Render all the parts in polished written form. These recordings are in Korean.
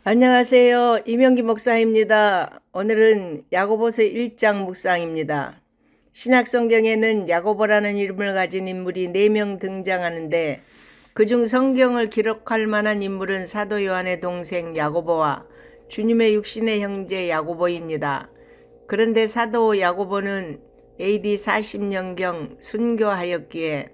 안녕하세요. 이명기 목사입니다. 오늘은 야고보서 1장 묵상입니다. 신약 성경에는 야고보라는 이름을 가진 인물이 4명 등장하는데 그중 성경을 기록할 만한 인물은 사도 요한의 동생 야고보와 주님의 육신의 형제 야고보입니다. 그런데 사도 야고보는 AD 40년경 순교하였기에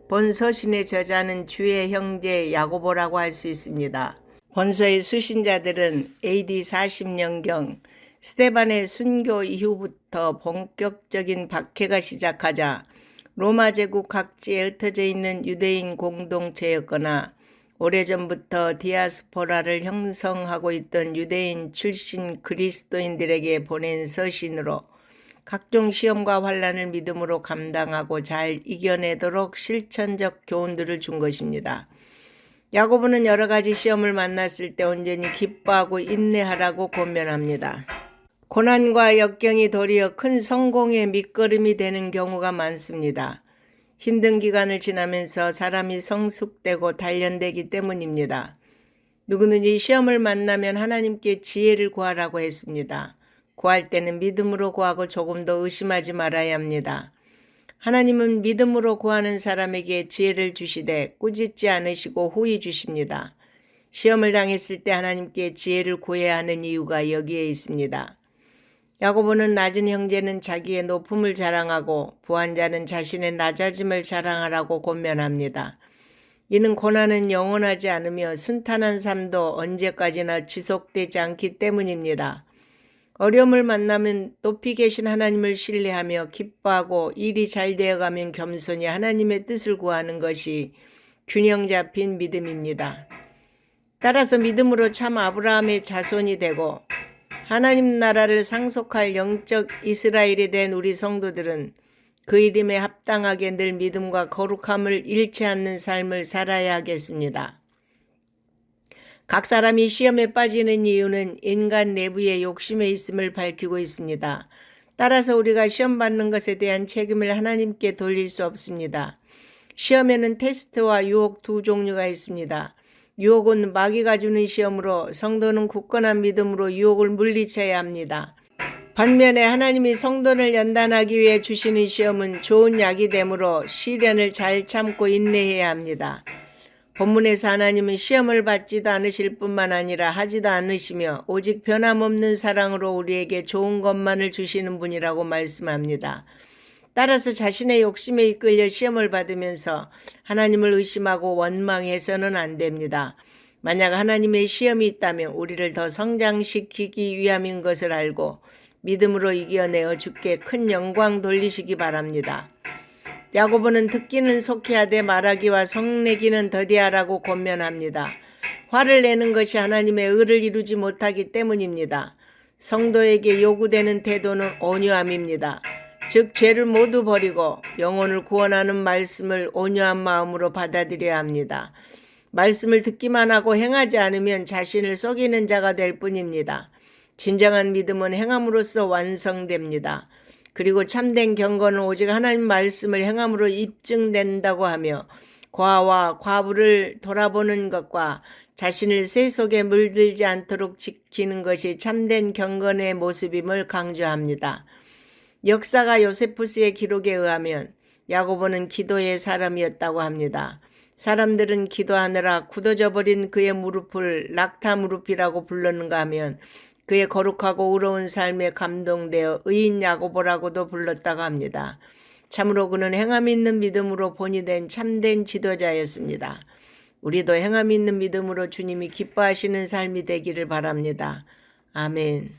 본 서신의 저자는 주의 형제 야고보라고 할 수 있습니다. 본서의 수신자들은 AD 40년경 스데반의 순교 이후부터 본격적인 박해가 시작하자 로마 제국 각지에 흩어져 있는 유대인 공동체였거나 오래전부터 디아스포라를 형성하고 있던 유대인 출신 그리스도인들에게 보낸 서신으로 각종 시험과 환난을 믿음으로 감당하고 잘 이겨내도록 실천적 교훈들을 준 것입니다. 야고보는 여러 가지 시험을 만났을 때 온전히 기뻐하고 인내하라고 권면합니다. 고난과 역경이 도리어 큰 성공의 밑거름이 되는 경우가 많습니다. 힘든 기간을 지나면서 사람이 성숙되고 단련되기 때문입니다. 누구든지 시험을 만나면 하나님께 지혜를 구하라고 했습니다. 구할 때는 믿음으로 구하고 조금 더 의심하지 말아야 합니다. 하나님은 믿음으로 구하는 사람에게 지혜를 주시되 꾸짖지 않으시고 후히 주십니다. 시험을 당했을 때 하나님께 지혜를 구해야 하는 이유가 여기에 있습니다. 야고보는 낮은 형제는 자기의 높음을 자랑하고 부한 자는 자신의 낮아짐을 자랑하라고 권면합니다. 이는 고난은 영원하지 않으며 순탄한 삶도 언제까지나 지속되지 않기 때문입니다. 어려움을 만나면 높이 계신 하나님을 신뢰하며 기뻐하고 일이 잘 되어가면 겸손히 하나님의 뜻을 구하는 것이 균형 잡힌 믿음입니다. 따라서 믿음으로 참 아브라함의 자손이 되고 하나님 나라를 상속할 영적 이스라엘이 된 우리 성도들은 그 이름에 합당하게 늘 믿음과 거룩함을 잃지 않는 삶을 살아야 하겠습니다. 각 사람이 시험에 빠지는 이유는 인간 내부의 욕심에 있음을 밝히고 있습니다. 따라서 우리가 시험 받는 것에 대한 책임을 하나님께 돌릴 수 없습니다. 시험에는 테스트와 유혹 두 종류가 있습니다. 유혹은 마귀가 주는 시험으로 성도는 굳건한 믿음으로 유혹을 물리쳐야 합니다. 반면에 하나님이 성도를 연단하기 위해 주시는 시험은 좋은 약이 되므로 시련을 잘 참고 인내해야 합니다. 본문에서 하나님은 시험을 받지도 않으실 뿐만 아니라 하지도 않으시며 오직 변함없는 사랑으로 우리에게 좋은 것만을 주시는 분이라고 말씀합니다. 따라서 자신의 욕심에 이끌려 시험을 받으면서 하나님을 의심하고 원망해서는 안 됩니다. 만약 하나님의 시험이 있다면 우리를 더 성장시키기 위함인 것을 알고 믿음으로 이겨내어 주께 큰 영광 돌리시기 바랍니다. 야고보는 듣기는 속히 하되 말하기와 성내기는 더디하라고 권면합니다. 화를 내는 것이 하나님의 의를 이루지 못하기 때문입니다. 성도에게 요구되는 태도는 온유함입니다. 즉 죄를 모두 버리고 영혼을 구원하는 말씀을 온유한 마음으로 받아들여야 합니다. 말씀을 듣기만 하고 행하지 않으면 자신을 속이는 자가 될 뿐입니다. 진정한 믿음은 행함으로써 완성됩니다. 그리고 참된 경건은 오직 하나님 말씀을 행함으로 입증된다고 하며 과와 과부를 돌아보는 것과 자신을 새 속에 물들지 않도록 지키는 것이 참된 경건의 모습임을 강조합니다. 역사가 요세푸스의 기록에 의하면 야고보는 기도의 사람이었다고 합니다. 사람들은 기도하느라 굳어져 버린 그의 무릎을 낙타 무릎이라고 불렀는가 하면 그의 거룩하고 의로운 삶에 감동되어 의인 야고보라고도 불렀다고 합니다. 참으로 그는 행함 있는 믿음으로 본이 된 참된 지도자였습니다. 우리도 행함 있는 믿음으로 주님이 기뻐하시는 삶이 되기를 바랍니다. 아멘.